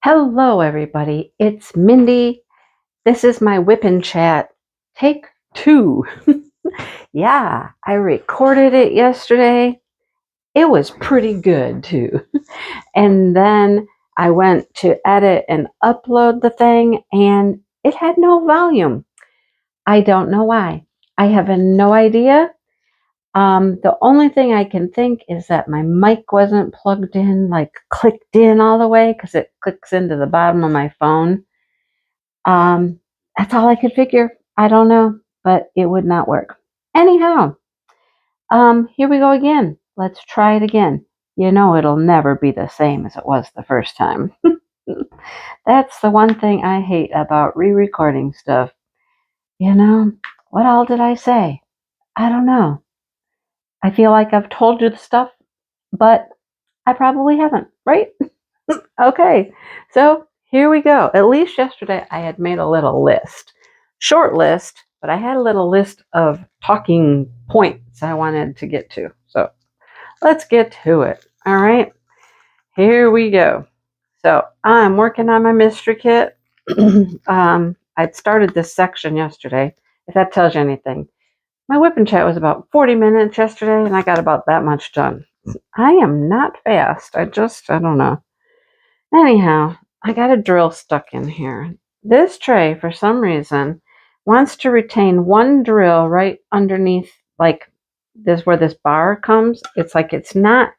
Hello, everybody. It's Mindy. This is my WIP and Chat. Take two. Yeah, I recorded it yesterday. It was pretty good, too. And then I went to edit and upload the thing, and it had no volume. I don't know why. I have no idea. The only thing I can think is that my mic wasn't plugged in, like clicked in all the way, because it clicks into the bottom of my phone. That's all I could figure. I don't know, but it would not work. Anyhow, here we go again. Let's try it again. You know, it'll never be the same as it was the first time. That's the one thing I hate about re-recording stuff. You know, what all did I say? I don't know. I feel like I've told you the stuff, but I probably haven't, right? Okay, so here we go. At least yesterday I had made a little list. Short list, but I had a little list of talking points I wanted to get to. So let's get to it. All right, here we go. So I'm working on my mystery kit. I'd started this section yesterday, if that tells you anything. My WIP and Chat was about 40 minutes yesterday, and I got about that much done. I am not fast. I don't know. Anyhow, I got a drill stuck in here. This tray, for some reason, wants to retain one drill right underneath, like this where this bar comes. It's like it's not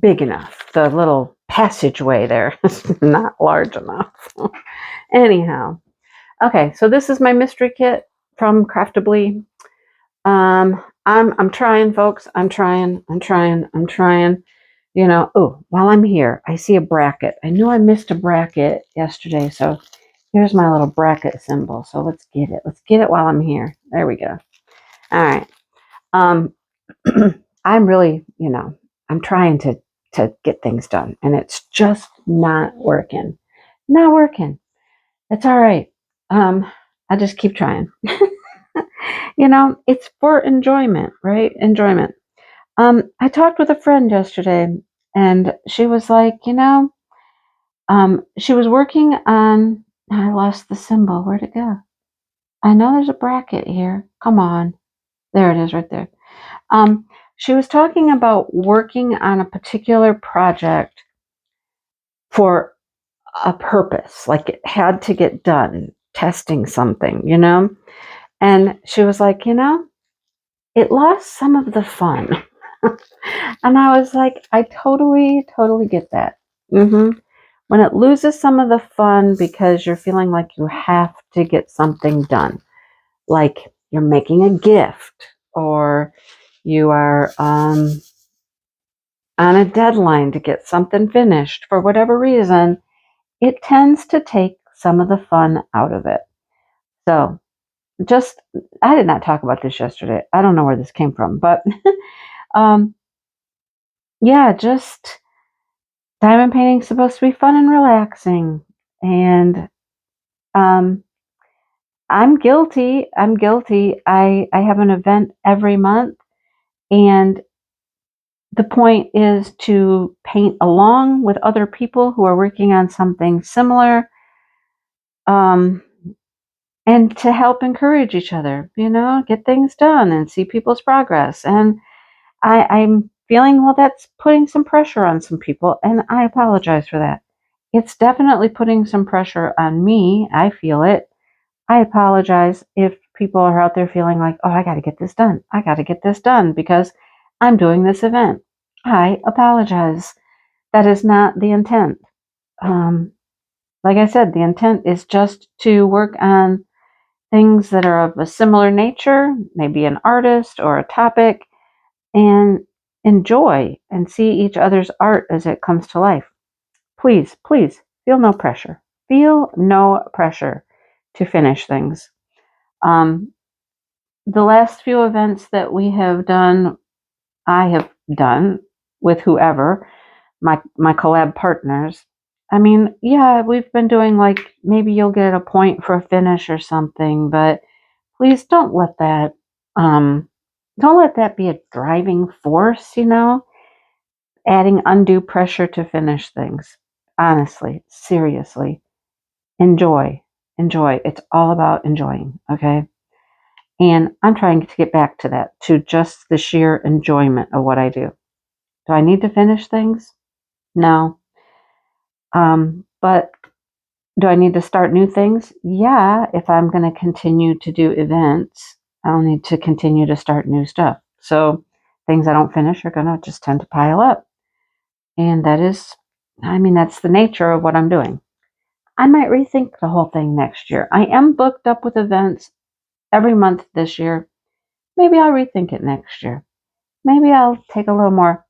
big enough. The little passageway there is not large enough. Anyhow, okay, so this is my mystery kit from Craftably. I'm trying, folks. I'm trying. You know, oh, while I'm here, I see a bracket. I knew I missed a bracket yesterday, so here's my little bracket symbol. So let's get it. Let's get it while I'm here. There we go. All right. I'm really, I'm trying to get things done, and it's just not working. Not working. It's all right. I just keep trying. It's for enjoyment, right? Enjoyment. I talked with a friend yesterday, and she was like, she was working on, I lost the symbol. Where'd it go? I know there's a bracket here. Come on. There it is right there. She was talking about working on a particular project for a purpose, like it had to get done, testing something, And she was like, it lost some of the fun. And I was like, I totally get that. When it loses some of the fun because you're feeling like you have to get something done, like you're making a gift or you are on a deadline to get something finished for whatever reason, it tends to take some of the fun out of it. So I did not talk about this yesterday. I don't know where this came from, but yeah, just diamond painting is supposed to be fun and relaxing. And I'm guilty. I have an event every month, and the point is to paint along with other people who are working on something similar, and to help encourage each other, get things done and see people's progress. And I'm feeling, well, that's putting some pressure on some people, and I apologize for that. It's definitely putting some pressure on me. I feel it. I apologize if people are out there feeling like, oh, I got to get this done. I got to get this done because I'm doing this event. I apologize. That is not the intent. Like I said, the intent is just to work on things that are of a similar nature, maybe an artist or a topic, and enjoy and see each other's art as it comes to life. Please feel no pressure. Feel no pressure to finish things. The last few events that we have done, I have done with whoever, my collab partners. I mean, yeah, we've been doing like, maybe you'll get a point for a finish or something, but please don't let that be a driving force, adding undue pressure to finish things. Honestly, seriously, enjoy. Enjoy. It's all about enjoying, okay? And I'm trying to get back to that, to just the sheer enjoyment of what I do. Do I need to finish things? No. But do I need to start new things? Yeah, if I'm going to continue to do events, I'll need to continue to start new stuff. So things I don't finish are going to just tend to pile up. And that's the nature of what I'm doing. I might rethink the whole thing next year. I am booked up with events every month this year. Maybe I'll rethink it next year. Maybe I'll take a little more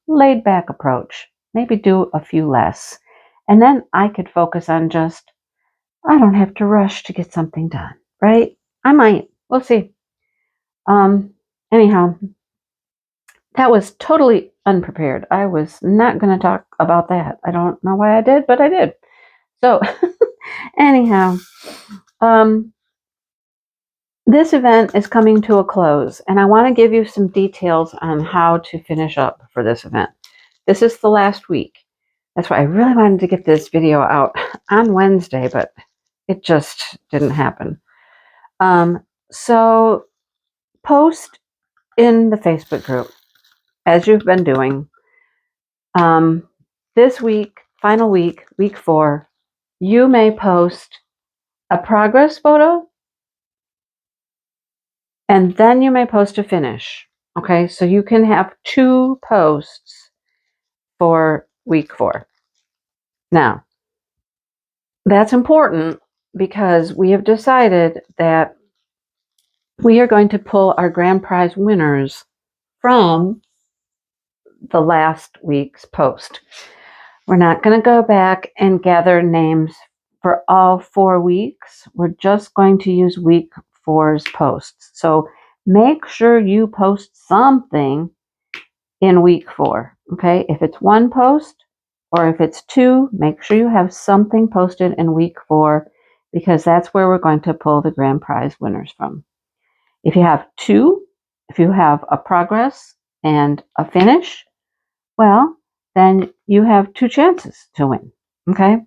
laid back approach. Maybe do a few less. And then I could focus on I don't have to rush to get something done, right? I might. We'll see. Anyhow, that was totally unprepared. I was not going to talk about that. I don't know why I did, but I did. So, anyhow, this event is coming to a close, and I want to give you some details on how to finish up for this event. This is the last week. That's why I really wanted to get this video out on Wednesday, but it just didn't happen. So post in the Facebook group, as you've been doing. This week, final week, week 4, you may post a progress photo, and then you may post a finish. Okay, so you can have 2 posts for week 4. Now, that's important because we have decided that we are going to pull our grand prize winners from the last week's post. We're not going to go back and gather names for all 4 weeks. We're just going to use week 4's posts. So make sure you post something in week 4. Okay, if it's 1 post or if it's 2, make sure you have something posted in week 4 because that's where we're going to pull the grand prize winners from. If you have 2, if you have a progress and a finish, well, then you have 2 chances to win. Okay,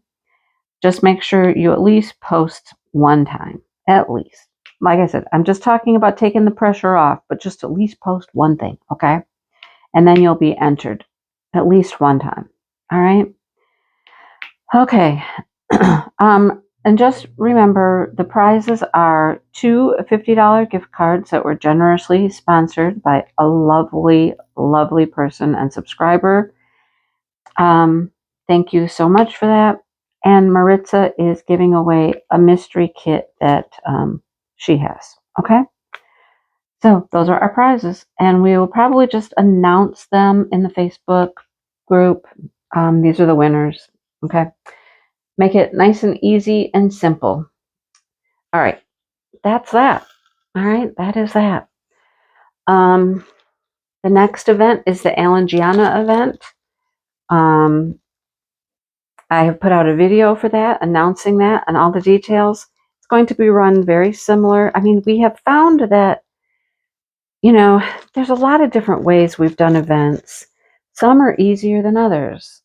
just make sure you at least post 1 time, at least. Like I said, I'm just talking about taking the pressure off, but just at least post 1 thing, okay? And then you'll be entered at least 1 time. All right. Okay. And just remember, the prizes are 2 $50 gift cards that were generously sponsored by a lovely, lovely person and subscriber. Thank you so much for that. And Maritza is giving away a mystery kit that she has. Okay. So those are our prizes, and we will probably just announce them in the Facebook group. These are the winners. Okay. Make it nice and easy and simple. All right. That's that. All right. That is that. The next event is the Alan Gianna event. I have put out a video for that, announcing that and all the details. It's going to be run very similar. I mean, we have found that, there's a lot of different ways we've done events. Some are easier than others.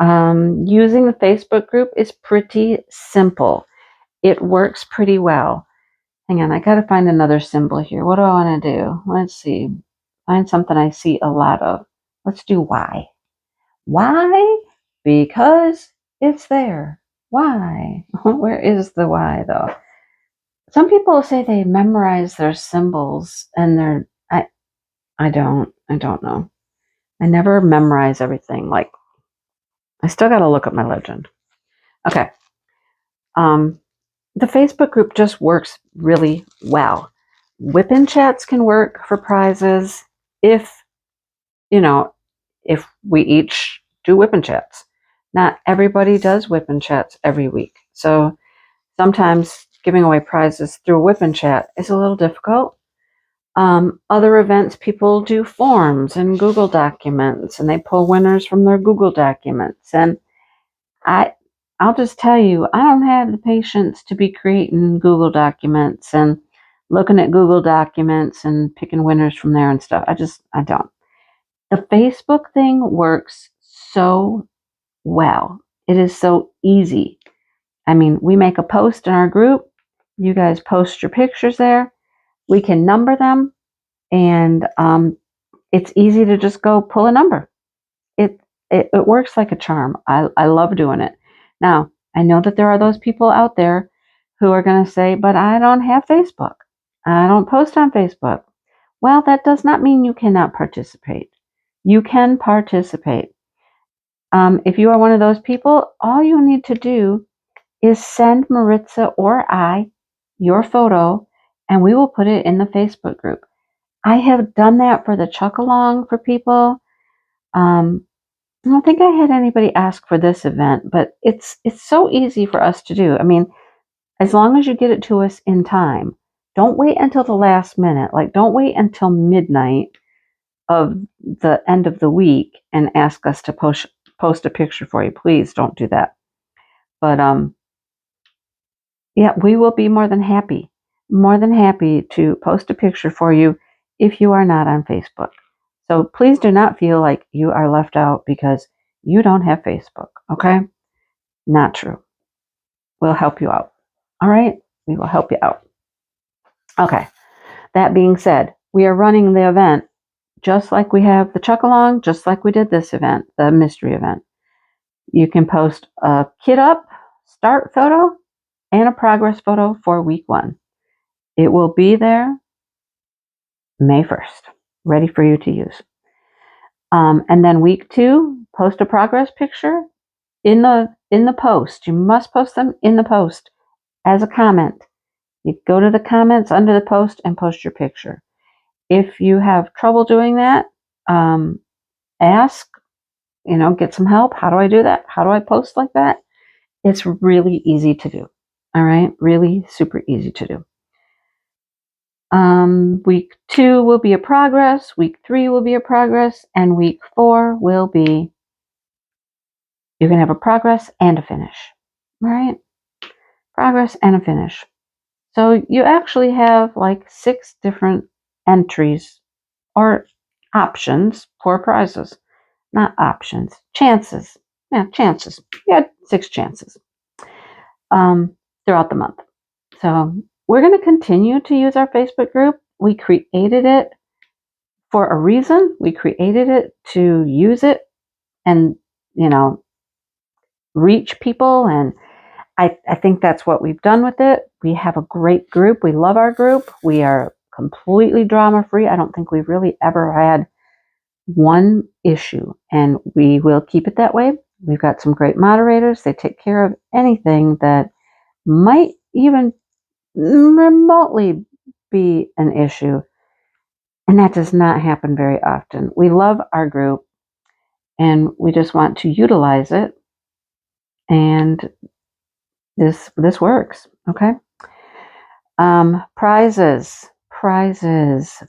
Using the Facebook group is pretty simple. It works pretty well. Hang on, I got to find another symbol here. What do I want to do? Let's see. Find something I see a lot of. Let's do Y. Why? Because it's there. Why? Where is the Y though? Some people say they memorize their symbols and I don't know. I never memorize everything. Like, I still got to look up my legend. Okay. The Facebook group just works really well. WIP chats can work for prizes if we each do WIP chats. Not everybody does WIP chats every week. So sometimes giving away prizes through WIP chat is a little difficult. Other events, people do forms and Google documents, and they pull winners from their Google documents. And I'll just tell you, I don't have the patience to be creating Google documents and looking at Google documents and picking winners from there and stuff. I don't. The Facebook thing works so well. It is so easy. I mean, we make a post in our group. You guys post your pictures there. We can number them, and it's easy to just go pull a number. It works like a charm. I love doing it. Now, I know that there are those people out there who are going to say, but I don't have Facebook. I don't post on Facebook. Well, that does not mean you cannot participate. You can participate. If you are one of those people, all you need to do is send Maritza or I your photo, and we will put it in the Facebook group. I have done that for the Chuck Along for people. I don't think I had anybody ask for this event, but it's so easy for us to do. I mean, as long as you get it to us in time, don't wait until the last minute. Like, don't wait until midnight of the end of the week and ask us to post a picture for you. Please don't do that. But yeah, we will be more than happy to post a picture for you if you are not on Facebook. So please do not feel like you are left out because you don't have Facebook, okay? Not true. We'll help you out. All right? We will help you out. Okay. That being said, we are running the event just like we have the Chuck Along, just like we did this event, the mystery event. You can post a kit up, start photo, and a progress photo for week 1. It will be there May 1st, ready for you to use. And then week 2, post a progress picture in the post. You must post them in the post as a comment. You go to the comments under the post and post your picture. If you have trouble doing that, ask, get some help. How do I do that? How do I post like that? It's really easy to do. All right. Really super easy to do. Week 2 will be a progress. Week 3 will be a progress. And week 4 will be, you can have a progress and a finish. All right. Progress and a finish. So you actually have like 6 different entries or options for prizes. Not options, chances. Yeah, chances. You had 6 chances throughout the month. So we're going to continue to use our Facebook group. We created it for a reason. We created it to use it and, reach people. And I think that's what we've done with it. We have a great group. We love our group. We are completely drama-free. I don't think we've really ever had one issue, and we will keep it that way. We've got some great moderators. They take care of anything that might even remotely be an issue, and that does not happen very often. We love our group, and we just want to utilize it, and this works. Okay. Prizes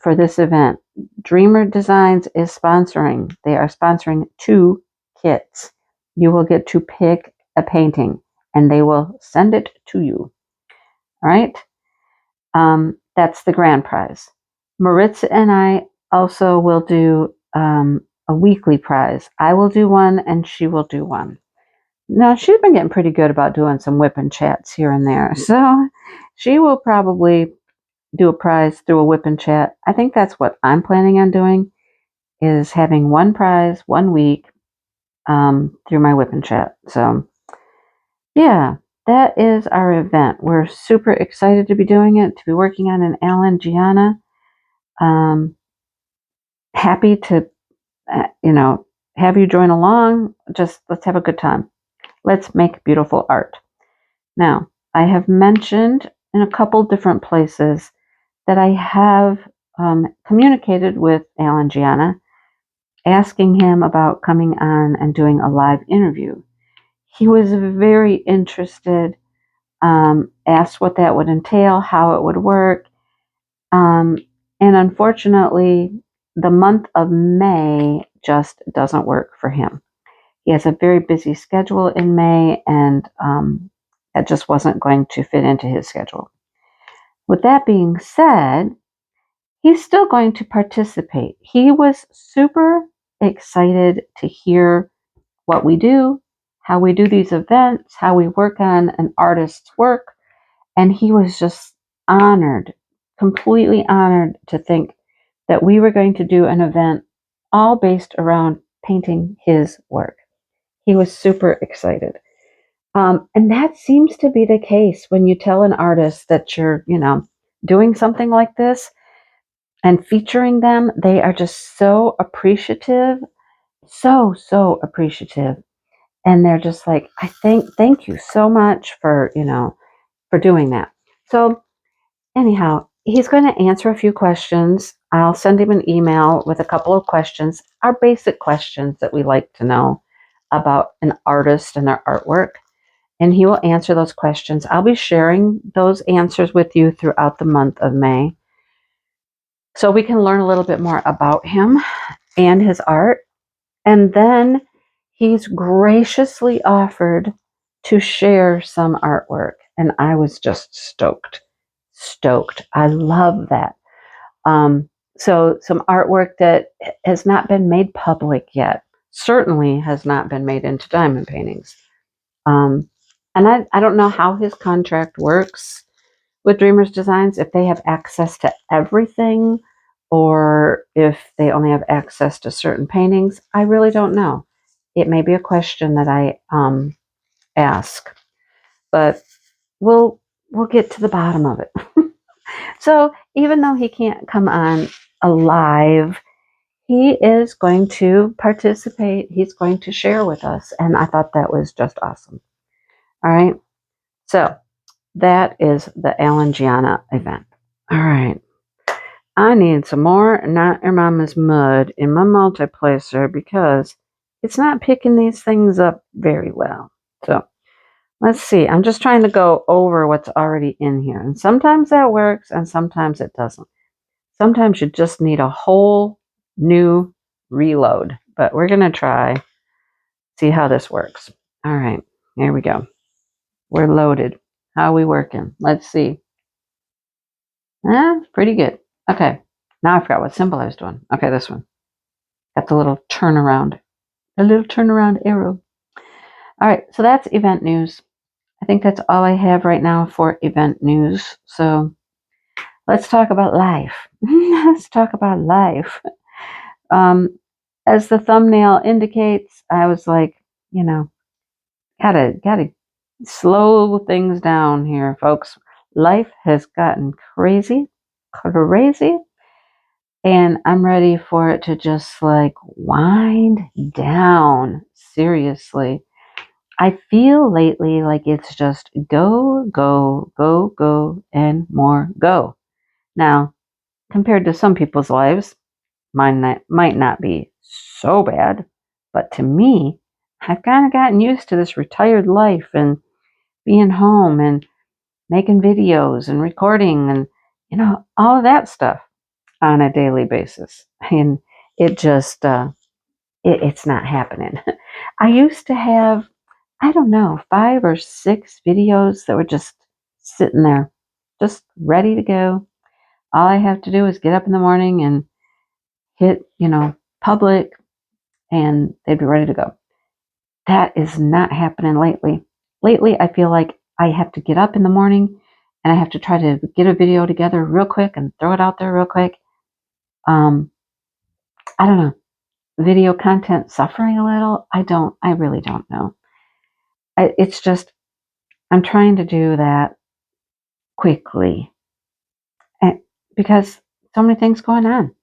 for this event. Dreamer Designs is sponsoring. They are sponsoring 2 kits. You will get to pick a painting, and they will send it to you. All right. That's the grand prize. Maritza and I also will do a weekly prize. I will do one, and she will do one. Now, she's been getting pretty good about doing some WIP and chats here and there. So she will probably do a prize through a WIP and chat. I think that's what I'm planning on doing, is having one prize 1 week through my WIP and chat. So yeah, that is our event. We're super excited to be doing it, to be working on an Alan Gianna. Happy to, have you join along. Just let's have a good time. Let's make beautiful art. Now, I have mentioned in a couple different places that I have communicated with Alan Gianna, asking him about coming on and doing a live interview. He was very interested, asked what that would entail, how it would work. And unfortunately, the month of May just doesn't work for him. He has a very busy schedule in May, and that just wasn't going to fit into his schedule. With that being said, he's still going to participate. He was super excited to hear what we do, how we do these events, how we work on an artist's work. And he was just honored, completely honored to think that we were going to do an event all based around painting his work. He was super excited. And that seems to be the case when you tell an artist that you're, doing something like this and featuring them. They are just so appreciative, so appreciative. And they're just like, thank you so much for, for doing that. So anyhow, he's going to answer a few questions. I'll send him an email with a couple of questions, our basic questions that we like to know about an artist and their artwork. And he will answer those questions. I'll be sharing those answers with you throughout the month of May, so we can learn a little bit more about him and his art. And then he's graciously offered to share some artwork. And I was just stoked. I love that. So some artwork that has not been made public yet, certainly has not been made into diamond paintings. And I don't know how his contract works with Dreamers Designs, if they have access to everything or if they only have access to certain paintings. I really don't know. It may be a question that I ask, but we'll get to the bottom of it. So even though he can't come on alive, he is going to participate. He's going to share with us. And I thought that was just awesome. All right. So that is the Alan Gianna event. All right. I need some more Not Your Mama's mud in my multiplacer because it's not picking these things up very well. So let's see. I'm just trying to go over what's already in here. And sometimes that works and sometimes it doesn't. Sometimes you just need a whole new reload. But we're going to try, see how this works. All right. Here we go. We're loaded. How are we working? Let's see. Pretty good. Okay. Now I forgot what symbol I was doing. Okay, this one. Got the little turnaround. The little turnaround arrow. All right, so that's event news. I think that's all I have right now for event news. So let's talk about life. Let's talk about life. As the thumbnail indicates, I was like, gotta slow things down here, folks. Life has gotten crazy, and I'm ready for it to just like wind down. Seriously. I feel lately like it's just go, go, go, go, and more go. Now, compared to some people's lives, mine might not be so bad, but to me, I've kind of gotten used to this retired life and being home and making videos and recording and, all of that stuff on a daily basis. And it just, it's not happening. I used to have, I don't know, 5 or 6 videos that were just sitting there, just ready to go. All I have to do is get up in the morning and hit, public, and they'd be ready to go. That is not happening lately. Lately, I feel like I have to get up in the morning and I have to try to get a video together real quick and throw it out there real quick. I don't know. Video content suffering a little. I really don't know. It's just, I'm trying to do that quickly because so many things going on.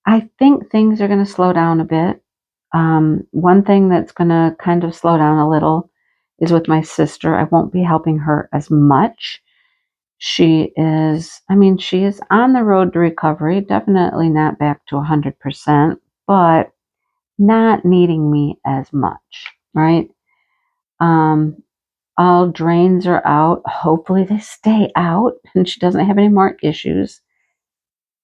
I think things are going to slow down a bit. One thing that's going to kind of slow down a little is with my sister. I won't be helping her as much. She is on the road to recovery, definitely not back to 100%, but not needing me as much, right? All drains are out. Hopefully they stay out and she doesn't have any more issues.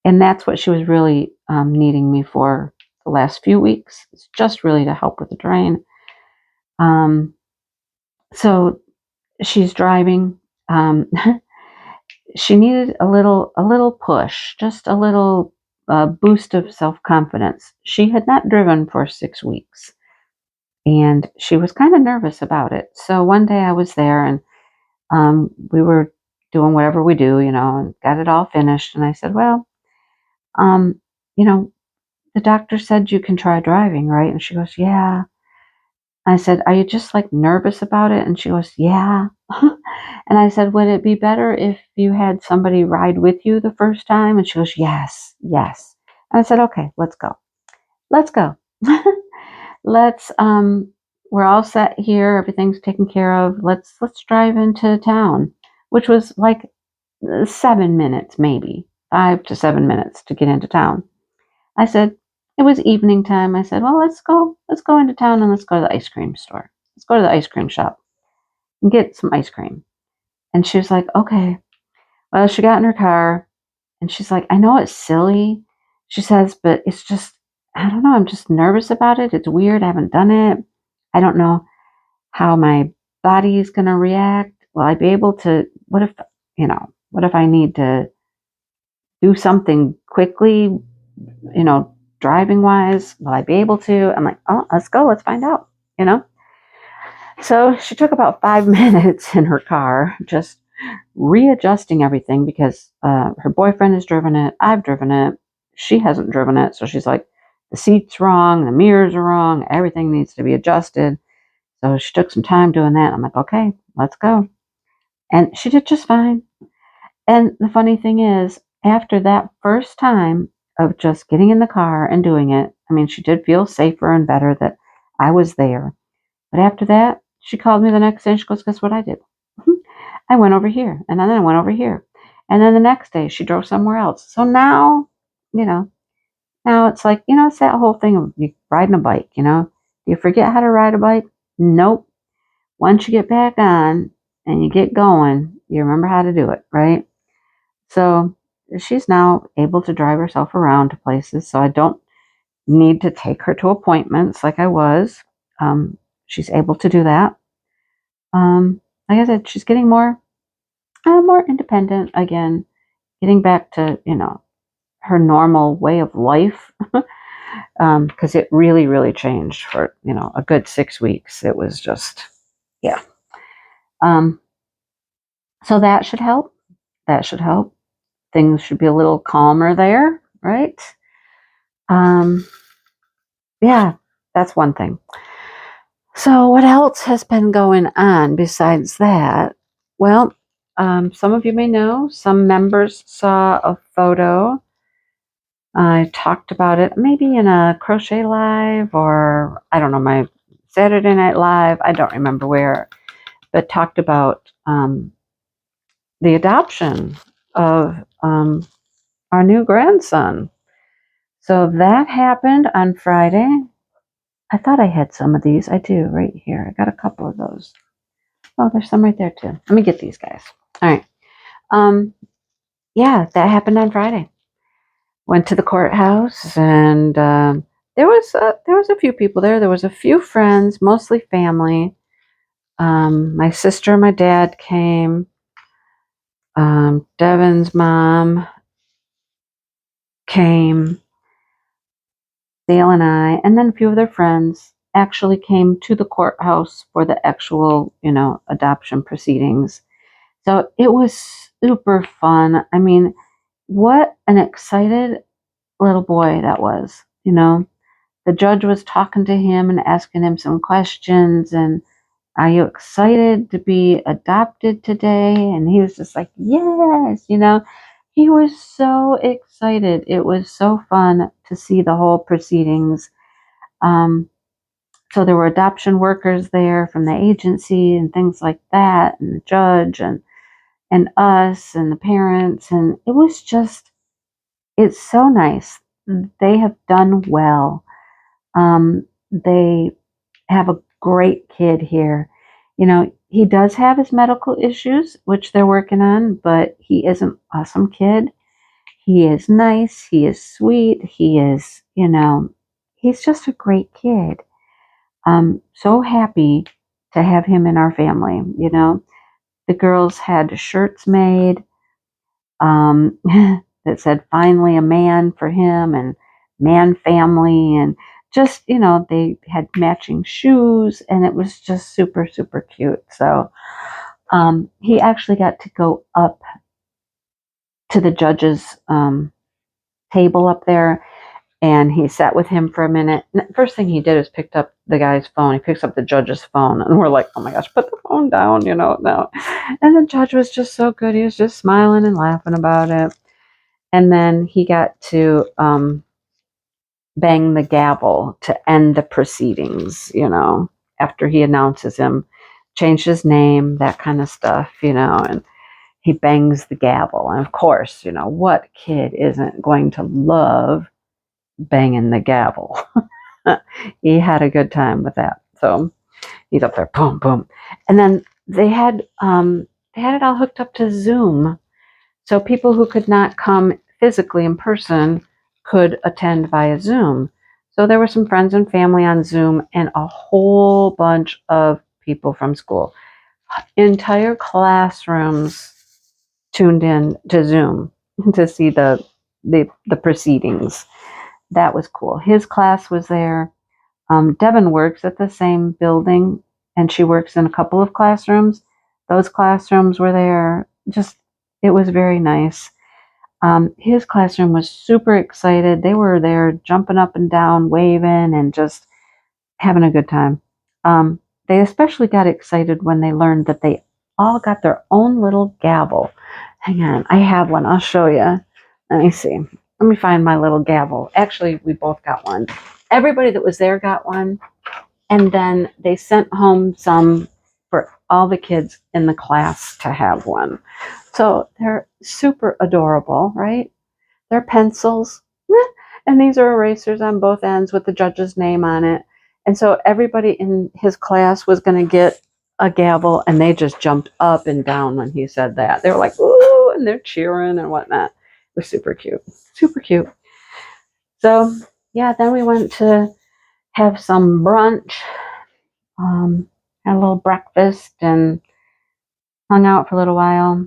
And that's what she was really needing me for the last few weeks. It's just really to help with the drain. So she's driving. She needed a little push, just a little a boost of self-confidence. She had not driven for 6 weeks, and she was kind of nervous about it. So one day I was there, and we were doing whatever we do, and got it all finished. And I said, well, um, you know, the doctor said you can try driving, right? And she goes, yeah. I said, are you just like nervous about it? And she goes, yeah. And I said, would it be better if you had somebody ride with you the first time? And she goes, yes, yes. And I said, okay, let's go. Let's go. let's we're all set here, everything's taken care of. Let's drive into town, which was like 7 minutes, maybe 5 to 7 minutes to get into town. I said, it was evening time. I said, well, let's go into town and let's go to the ice cream store. Let's go to the ice cream shop and get some ice cream. And she was like, okay. Well, she got in her car and she's like, I know it's silly, she says, but it's just, I don't know, I'm just nervous about it. It's weird. I haven't done it. I don't know how my body is going to react. Will I be able to, what if I need to do something quickly, driving wise? Will I be able to? I'm like, oh, let's go. Let's find out. So she took about 5 minutes in her car, just readjusting everything because her boyfriend has driven it. I've driven it. She hasn't driven it. So she's like, the seat's wrong. The mirrors are wrong. Everything needs to be adjusted. So she took some time doing that. I'm like, okay, let's go. And she did just fine. And the funny thing is, after that first time of just getting in the car and doing it, I mean, she did feel safer and better that I was there. But after that, she called me the next day and she goes, guess what I did? I went over here, and then I went over here. And then the next day she drove somewhere else. So now, now it's like, it's that whole thing of you riding a bike, Do you forget how to ride a bike? Nope. Once you get back on and you get going, you remember how to do it, right? So she's now able to drive herself around to places. So I don't need to take her to appointments like I was. She's able to do that. Like I said, she's getting more independent again, getting back to, her normal way of life. Because it really, really changed for, a good 6 weeks. It was just, yeah. So that should help. That should help. Things should be a little calmer there, right? Yeah, that's one thing. So what else has been going on besides that? Well, some of you may know, some members saw a photo. I talked about it maybe in a crochet live or, I don't know, my Saturday Night Live. I don't remember where, but talked about the adoption of our new grandson. So that happened on Friday. I thought I had some of these. I do right here. I got a couple of those. Oh, there's some right there too. Let me get these guys. All right. Yeah, that happened on Friday. Went to the courthouse, and there was a few people there. There was a few friends, mostly family. My sister and my dad came. Devin's mom came. Dale and I, and then a few of their friends actually came to the courthouse for the actual, adoption proceedings. So it was super fun. I mean, what an excited little boy that was, The judge was talking to him and asking him some questions and, are you excited to be adopted today? And he was just like, yes, He was so excited. It was so fun to see the whole proceedings. So there were adoption workers there from the agency and things like that, and the judge and us and the parents. And it was just, it's so nice. They have done well. They have a great kid here. He does have his medical issues, which they're working on, but he is an awesome kid. He is nice. He is sweet. He is, he's just a great kid. I'm so happy to have him in our family. The girls had shirts made. that said "Finally a Man" for him and "Man Family," and just, they had matching shoes, and it was just super, super cute. So he actually got to go up to the judge's table up there, and he sat with him for a minute. First thing he did is picked up the guy's phone. He picks up the judge's phone, and we're like, oh my gosh, put the phone down, no. And the judge was just so good. He was just smiling and laughing about it. And then he got to bang the gavel to end the proceedings, after he announces him, changed his name, that kind of stuff, and he bangs the gavel. And of course, what kid isn't going to love banging the gavel? He had a good time with that. So he's up there, boom, boom. And then they had it all hooked up to Zoom. So people who could not come physically in person could attend via Zoom. So there were some friends and family on Zoom and a whole bunch of people from school. Entire classrooms tuned in to Zoom to see the proceedings. That was cool. His class was there. Devin works at the same building, and she works in a couple of classrooms. Those classrooms were there. It was very nice. His classroom was super excited. They were there jumping up and down, waving, and just having a good time. They especially got excited when they learned that they all got their own little gavel. Hang on, I have one. I'll show you. Let me see. Let me find my little gavel. Actually, we both got one. Everybody that was there got one. And then they sent home some for all the kids in the class to have one. So they're super adorable, right? They're pencils. And these are erasers on both ends with the judge's name on it. And so everybody in his class was going to get a gavel, and they just jumped up and down when he said that. They were like, ooh, and they're cheering and whatnot. It was super cute. Super cute. So, yeah, then we went to have some brunch, had a little breakfast, and hung out for a little while.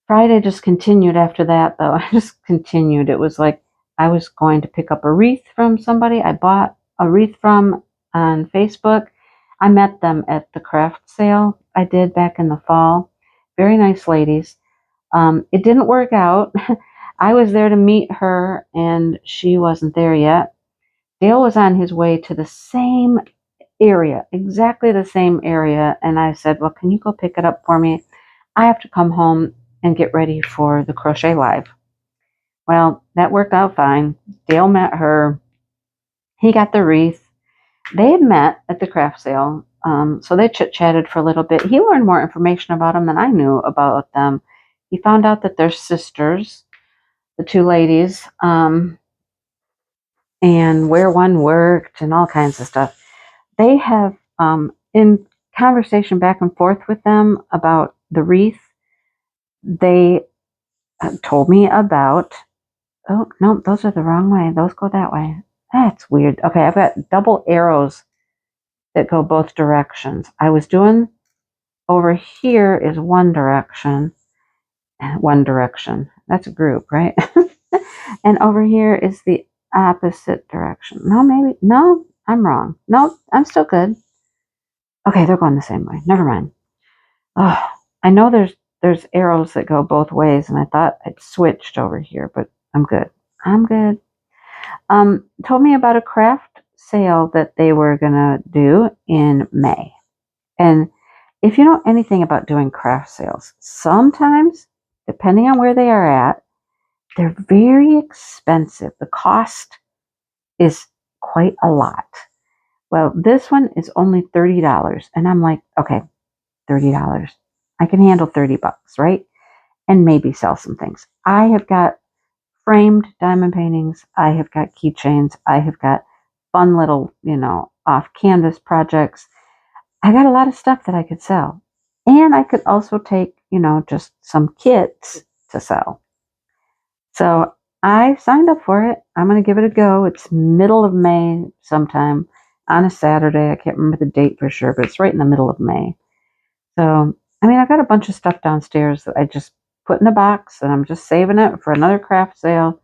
Friday just continued after that, though. I just continued. It was like I was going to pick up a wreath from somebody I bought a wreath from on Facebook. I met them at the Krafts sale I did back in the fall. Very nice ladies. It didn't work out. I was there to meet her, and she wasn't there yet. Dale was on his way to the same area, exactly the same area, and I said, well, can you go pick it up for me? I have to come home and get ready for the Crochet Live. Well, that worked out fine. Dale met her. He got the wreath. They had met at the craft sale, so they chit-chatted for a little bit. He learned more information about them than I knew about them. He found out that they're sisters, the two ladies, and where one worked and all kinds of stuff. They have, in conversation back and forth with them about the wreath, they told me about, oh, no, those are the wrong way. Those go that way. That's weird. Okay, I've got double arrows that go both directions. I was doing, over here is one direction. That's a group, right? And over here is the opposite direction. No, I'm wrong. No, I'm still good. Okay, they're going the same way. Never mind. Oh, I know there's arrows that go both ways, and I thought I'd switched over here, but I'm good. I'm good. Told me about a craft sale that they were gonna do in May. And if you know anything about doing craft sales, sometimes, depending on where they are at, they're very expensive. The cost is quite a lot. Well, this one is only $30. And I'm like, okay, $30. I can handle $30, right? And maybe sell some things. I have got framed diamond paintings. I have got keychains. I have got fun little, off canvas projects. I got a lot of stuff that I could sell. And I could also take, just some kits to sell. So I signed up for it. I'm going to give it a go. It's middle of May sometime on a Saturday. I can't remember the date for sure, but it's right in the middle of May. So, I've got a bunch of stuff downstairs that I just put in a box, and I'm just saving it for another craft sale.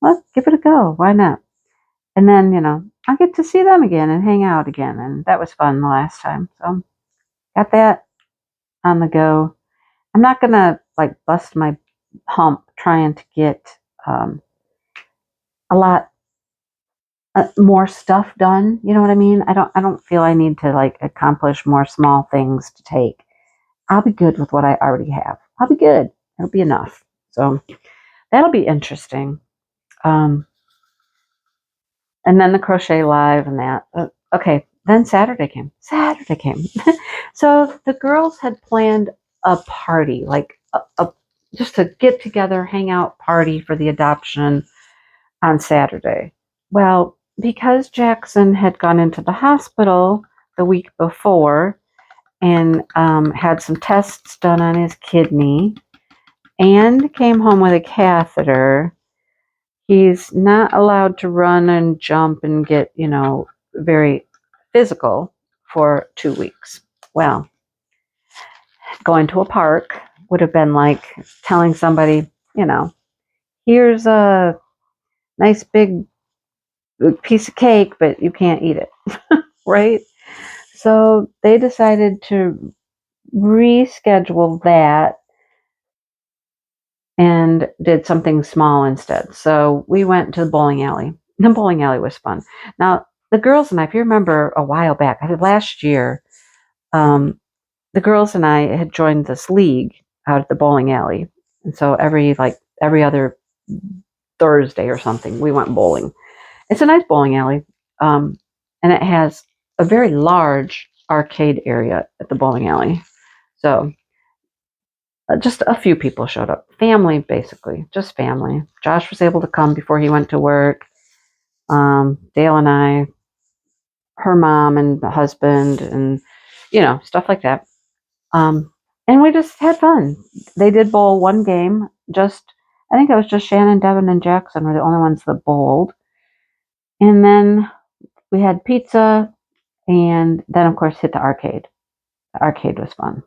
Let's give it a go. Why not? And then, I'll get to see them again and hang out again. And that was fun the last time. So got that on the go. I'm not going to like bust my hump trying to get a lot more stuff done. You know what I mean? I don't feel I need to like accomplish more small things to take. I'll be good with what I already have. I'll be good. It'll be enough. So that'll be interesting. And then the crochet live and that. Okay, then Saturday came. So the girls had planned a party, like just a get together, hangout party for the adoption on Saturday. Well, because Jackson had gone into the hospital the week before and had some tests done on his kidney and came home with a catheter, he's not allowed to run and jump and get, very physical for 2 weeks. Well, going to a park would have been like telling somebody, here's a nice big piece of cake, but you can't eat it, right? So they decided to reschedule that and did something small instead. So we went to the bowling alley. The bowling alley was fun. Now, the girls and I, if you remember a while back, I think last year, the girls and I had joined this league out at the bowling alley. And so every other Thursday or something, we went bowling. It's a nice bowling alley. And it has a very large arcade area at the bowling alley. So just a few people showed up. Family, basically. Just family. Josh was able to come before he went to work. Dale and I, her mom and the husband, and, stuff like that. And we just had fun. They did bowl one game. I think it was just Shannon, Devin, and Jackson were the only ones that bowled. And then we had pizza, and then, of course, hit the arcade. The arcade was fun.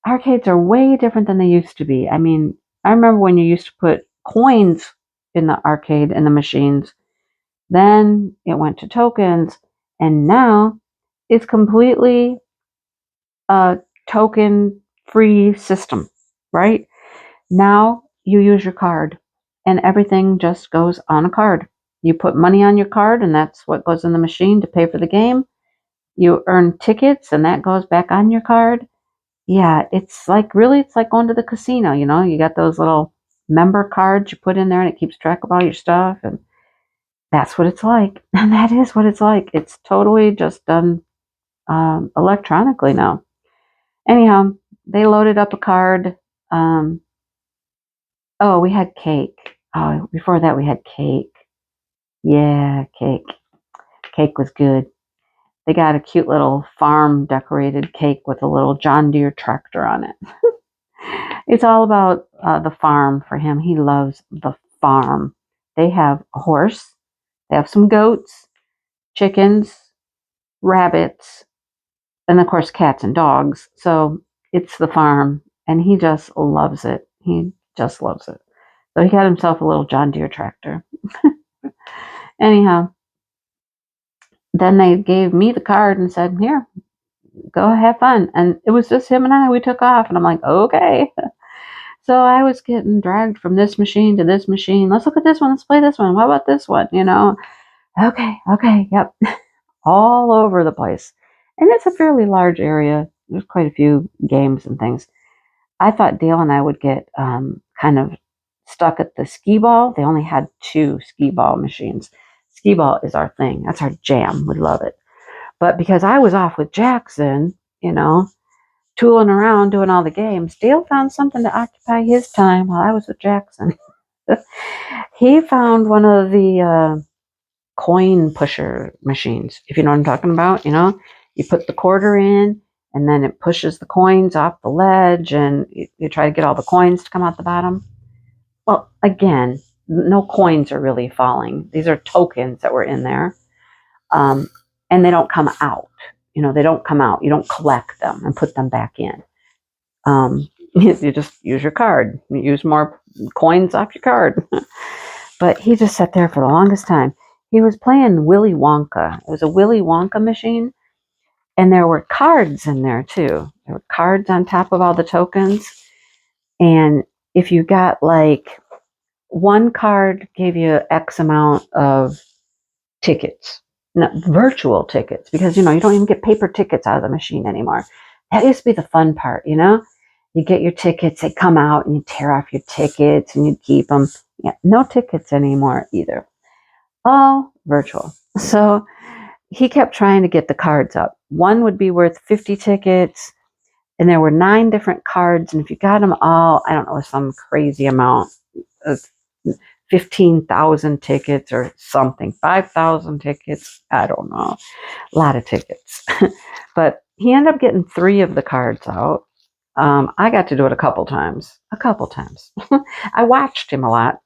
Arcades are way different than they used to be. I mean, I remember when you used to put coins in the arcade and the machines. Then it went to tokens, and now it's completely a token-free system, right? Now you use your card, and everything just goes on a card. You put money on your card, and that's what goes in the machine to pay for the game. You earn tickets, and that goes back on your card. Yeah, it's like going to the casino, you got those little member cards you put in there and it keeps track of all your stuff, and that's what it's like. And that is what it's like. It's totally just done electronically now. Anyhow, they loaded up a card. Oh, we had cake. Oh, before that we had cake. Yeah, cake. Cake was good. They got a cute little farm decorated cake with a little John Deere tractor on it. It's all about the farm for him. He loves the farm. They have a horse. They have some goats, chickens, rabbits, and of course cats and dogs. So it's the farm, and he just loves it. He just loves it. So he got himself a little John Deere tractor. Anyhow, then they gave me the card and said, here, go have fun. And it was just him and I. We took off, and I'm like, okay. So I was getting dragged from this machine to this machine. Let's look at this one. Let's play this one. What about this one? Okay, yep. All over the place. And it's a fairly large area. There's quite a few games and things. I thought Dale and I would get kind of stuck at the skee ball. They only had 2 skee ball machines. Skee ball is our thing. That's our jam. We love it. But because I was off with Jackson, tooling around doing all the games, Dale found something to occupy his time while I was with Jackson. He found one of the coin pusher machines, if you know what I'm talking about. You put the quarter in, and then it pushes the coins off the ledge, and you try to get all the coins to come out the bottom. Well, again, no coins are really falling. These are tokens that were in there, and they don't come out. They don't come out. You don't collect them and put them back in. You just use your card. You use more coins off your card. But he just sat there for the longest time. He was playing Willy Wonka. It was a Willy Wonka machine, and there were cards in there too. There were cards on top of all the tokens. And if you got like one card gave you X amount of tickets, not virtual tickets, because you don't even get paper tickets out of the machine anymore. That used to be the fun part, You get your tickets, they come out, and you tear off your tickets, and you keep them. Yeah, no tickets anymore either. All virtual. So he kept trying to get the cards up. One would be worth 50 tickets, and there were 9 different cards, and if you got them all, I don't know, some crazy amount of 15,000 tickets or something, 5,000 tickets, I don't know, a lot of tickets. But he ended up getting 3 of the cards out. I got to do it a couple times. I watched him a lot,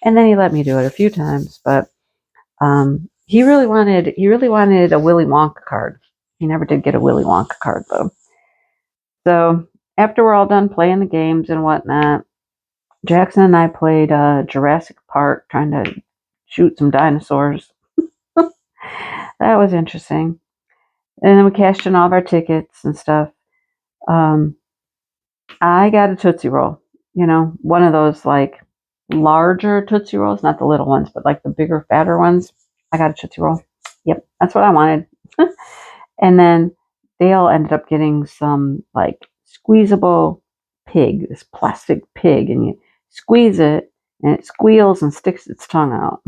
and then he let me do it a few times. But he really wanted a Willy Wonka card. He never did get a Willy Wonka card though. So after we're all done playing the games and whatnot, Jackson and I played Jurassic Park, trying to shoot some dinosaurs. That was interesting. And then we cashed in all of our tickets and stuff. I got a Tootsie Roll, one of those like larger Tootsie Rolls, not the little ones, but like the bigger, fatter ones. I got a Tootsie Roll. Yep, that's what I wanted. And then Dale ended up getting some like squeezable pig, this plastic pig, and you squeeze it and it squeals and sticks its tongue out.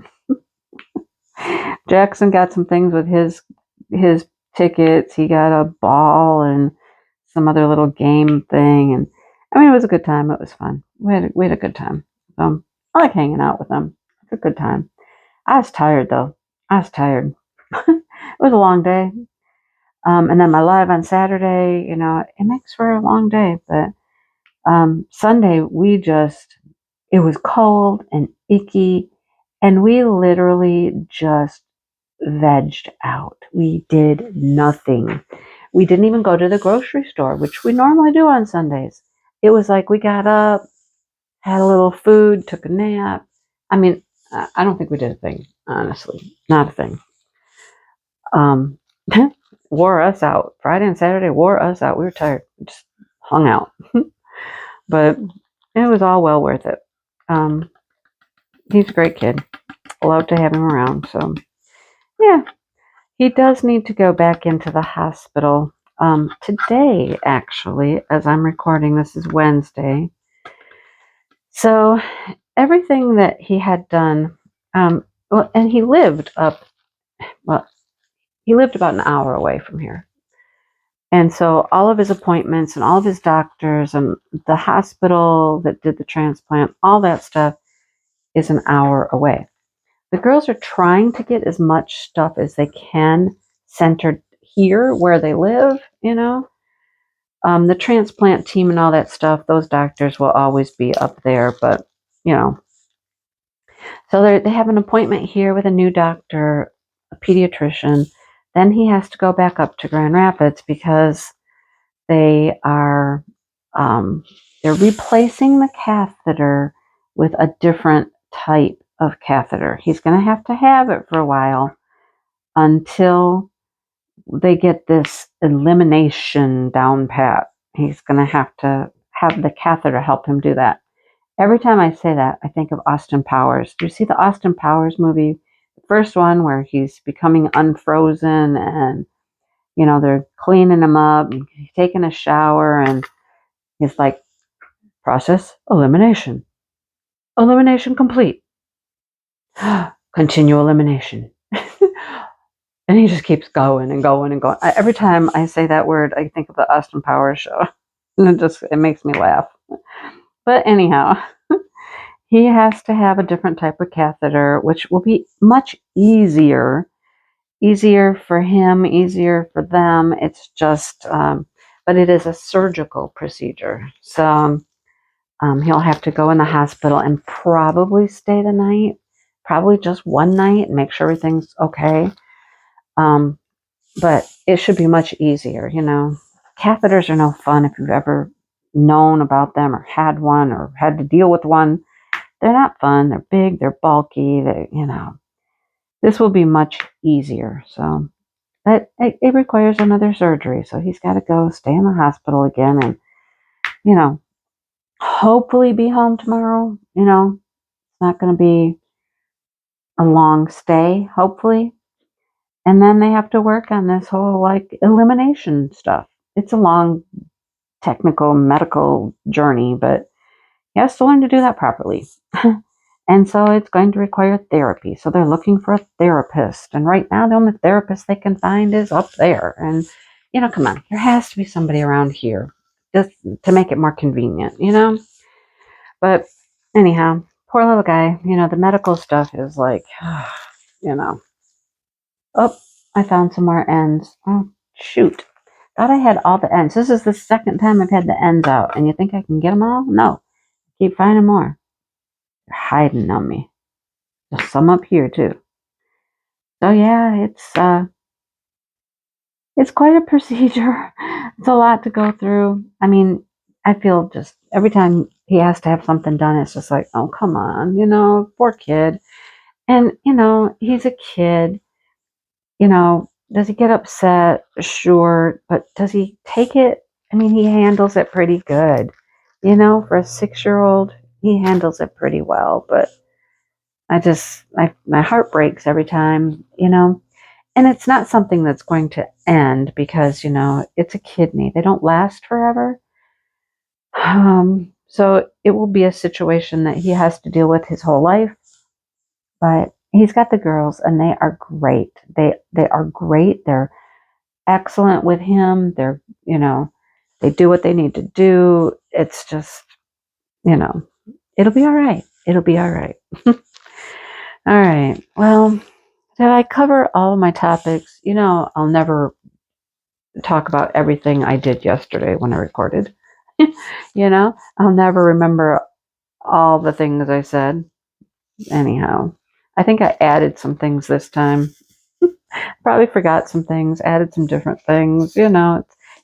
Jackson got some things with his tickets. He got a ball and some other little game thing, and I mean, it was a good time. It was fun. We had a good time. So I like hanging out with them. It's a good time. I was tired though. It was a long day. And then my live on Saturday, it makes for a long day. But Sunday, it was cold and icky, and we literally just vegged out. We did nothing. We didn't even go to the grocery store, which we normally do on Sundays. It was like we got up, had a little food, took a nap. I mean, I don't think we did a thing, honestly. Not a thing. Wore us out. Friday and Saturday wore us out. We were tired. We just hung out. But it was all well worth it. He's a great kid. Love to have him around. So, yeah. He does need to go back into the hospital today, actually, as I'm recording. This is Wednesday. So everything that he had done, and he lived about an hour away from here. And so all of his appointments and all of his doctors and the hospital that did the transplant, all that stuff is an hour away. The girls are trying to get as much stuff as they can centered here where they live, The transplant team and all that stuff, those doctors will always be up there, but, So they have an appointment here with a new doctor, a pediatrician. Then he has to go back up to Grand Rapids because they are they're replacing the catheter with a different type of catheter. He's going to have it for a while until they get this elimination down pat. He's going to have the catheter help him do that. Every time I say that, I think of Austin Powers. Do you see the Austin Powers movie? The first one where he's becoming unfrozen and, they're cleaning him up, and he's taking a shower, and he's like, process elimination. Elimination complete. Continue elimination. And he just keeps going and going and going. Every time I say that word, I think of the Austin Powers show. And it makes me laugh. But anyhow, he has to have a different type of catheter, which will be much easier for him, easier for them. It's just, but it is a surgical procedure. So he'll have to go in the hospital and probably stay the night, probably just one night, and make sure everything's okay. But it should be much easier, Catheters are no fun if you've ever known about them or had one or had to deal with one. They're not fun. They're big. They're bulky. This will be much easier. So, but it requires another surgery. So he's got to go stay in the hospital again and, hopefully be home tomorrow. It's not going to be a long stay, hopefully. And then they have to work on this whole elimination stuff. It's a long technical medical journey, but he has to learn to do that properly. And so it's going to require therapy. So they're looking for a therapist. And right now, the only therapist they can find is up there. And, come on, there has to be somebody around here just to make it more convenient. But anyhow, poor little guy, the medical stuff is like, Oh, I found some more ends. Oh, shoot. Thought I had all the ends. This is the second time I've had the ends out. And you think I can get them all? No. Keep finding more. They're hiding on me. There's some up here, too. So, yeah, it's quite a procedure. It's a lot to go through. I mean, I feel just every time he has to have something done, it's just like, oh, come on, poor kid. And, he's a kid. Does he get upset? Sure. But does he take it? I mean, he handles it pretty good. For a 6-year-old, he handles it pretty well. But my heart breaks every time, And it's not something that's going to end because, it's a kidney. They don't last forever. So it will be a situation that he has to deal with his whole life. But he's got the girls, and they are great. They are great. They're excellent with him. They're, they do what they need to do. It's just, it'll be all right. It'll be all right. All right. Well, did I cover all of my topics? I'll never talk about everything I did yesterday when I recorded. I'll never remember all the things I said. Anyhow, I think I added some things this time. Probably forgot some things, added some different things.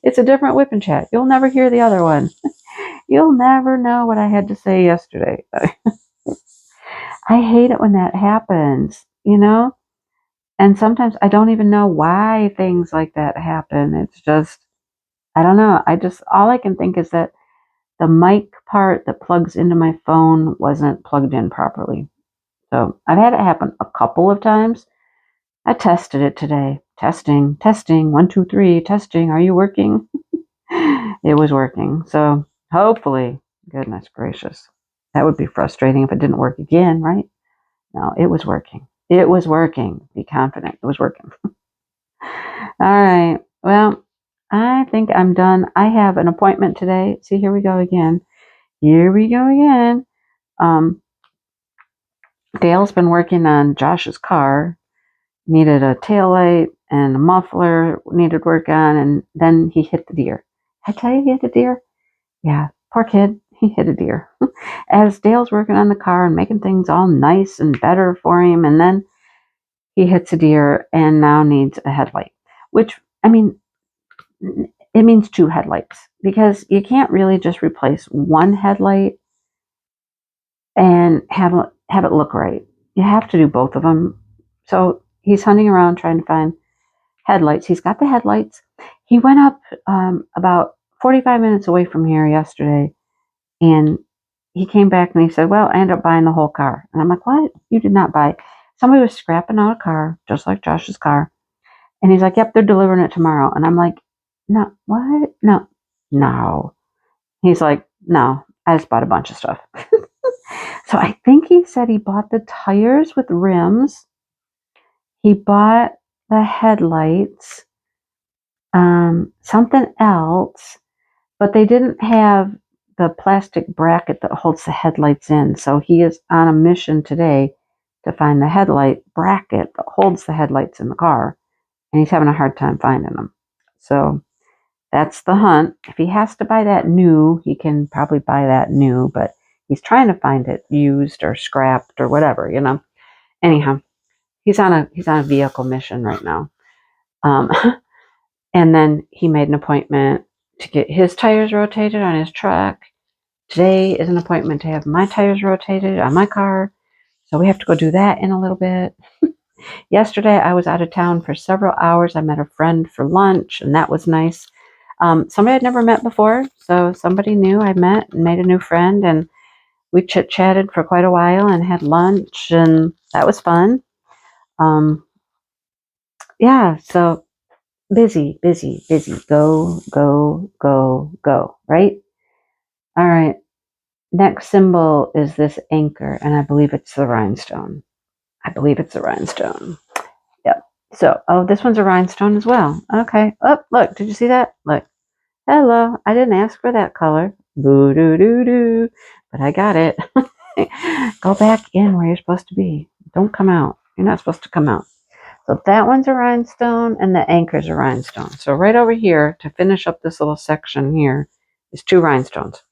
It's a different whip and chat. You'll never hear the other one. You'll never know what I had to say yesterday. I hate it when that happens, And sometimes I don't even know why things like that happen. It's just, I don't know. All I can think is that the mic part that plugs into my phone wasn't plugged in properly. So I've had it happen a couple of times. I tested it today. Testing, 1, 2, 3, testing. Are you working? It was working. So hopefully, goodness gracious. That would be frustrating if it didn't work again, right? No, it was working. It was working. Be confident. It was working. All right. Well, I think I'm done. I have an appointment today. See, here we go again. Here we go again. Dale's been working on Josh's car. Needed a taillight and a muffler needed work on, and then he hit the deer. I tell you he hit a deer? Yeah, poor kid. He hit a deer. As Dale's working on the car and making things all nice and better for him, and then he hits a deer and now needs a headlight. Which, I mean, it means 2 headlights because you can't really just replace one headlight and have it look right. You have to do both of them. So he's hunting around trying to find headlights. He's got the headlights. He went up about 45 minutes away from here yesterday, and he came back and he said, well, I ended up buying the whole car. And I'm like, what? You did not buy. Somebody was scrapping out a car, just like Josh's car. And he's like, yep, they're delivering it tomorrow. And I'm like, no, what? No. He's like, no, I just bought a bunch of stuff. So I think he said he bought the tires with rims. He bought the headlights, something else, but they didn't have the plastic bracket that holds the headlights in. So he is on a mission today to find the headlight bracket that holds the headlights in the car. And he's having a hard time finding them. So that's the hunt. If he has to buy that new, he can probably buy that new, but he's trying to find it used or scrapped or whatever, Anyhow, he's on a vehicle mission right now. And then he made an appointment to get his tires rotated on his truck. Today is an appointment to have my tires rotated on my car. So we have to go do that in a little bit. Yesterday, I was out of town for several hours. I met a friend for lunch, and that was nice. Somebody I'd never met before, so somebody new I met and made a new friend, and we chit-chatted for quite a while and had lunch, and that was fun. Yeah, so busy, busy, busy. Go, go, go, go, right? All right. Next symbol is this anchor, and I believe it's the rhinestone. I believe it's a rhinestone. Yep. So, oh, this one's a rhinestone as well. Okay. Oh, look, did you see that? Look. Hello. I didn't ask for that color. Boo doo doo doo. But I got it. Go back in where you're supposed to be. Don't come out. You're not supposed to come out. So that one's a rhinestone and the anchor's a rhinestone. So right over here, to finish up this little section here, is 2 rhinestones.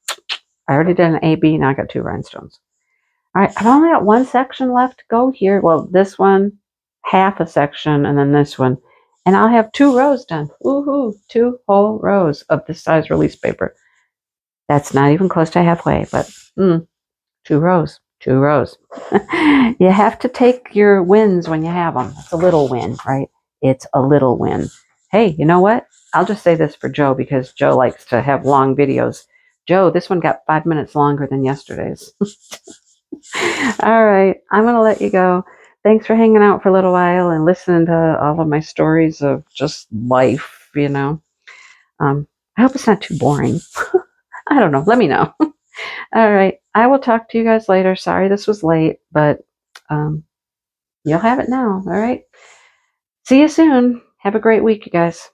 I already did an A, B, now I got 2 rhinestones. All right, I've only got 1 section left to go here. Well, this one, half a section, and then this one. And I'll have 2 rows done. Woohoo! 2 whole rows of this size release paper. That's not even close to halfway, but 2 rows. 2 rows. You have to take your wins when you have them. It's a little win, right? It's a little win. Hey, you know what? I'll just say this for Joe because Joe likes to have long videos. Joe, this one got 5 minutes longer than yesterday's. All right, I'm going to let you go. Thanks for hanging out for a little while and listening to all of my stories of just life, you know. I hope it's not too boring. I don't know. Let me know. All right. I will talk to you guys later. Sorry this was late, but you'll have it now. All right. See you soon. Have a great week, you guys.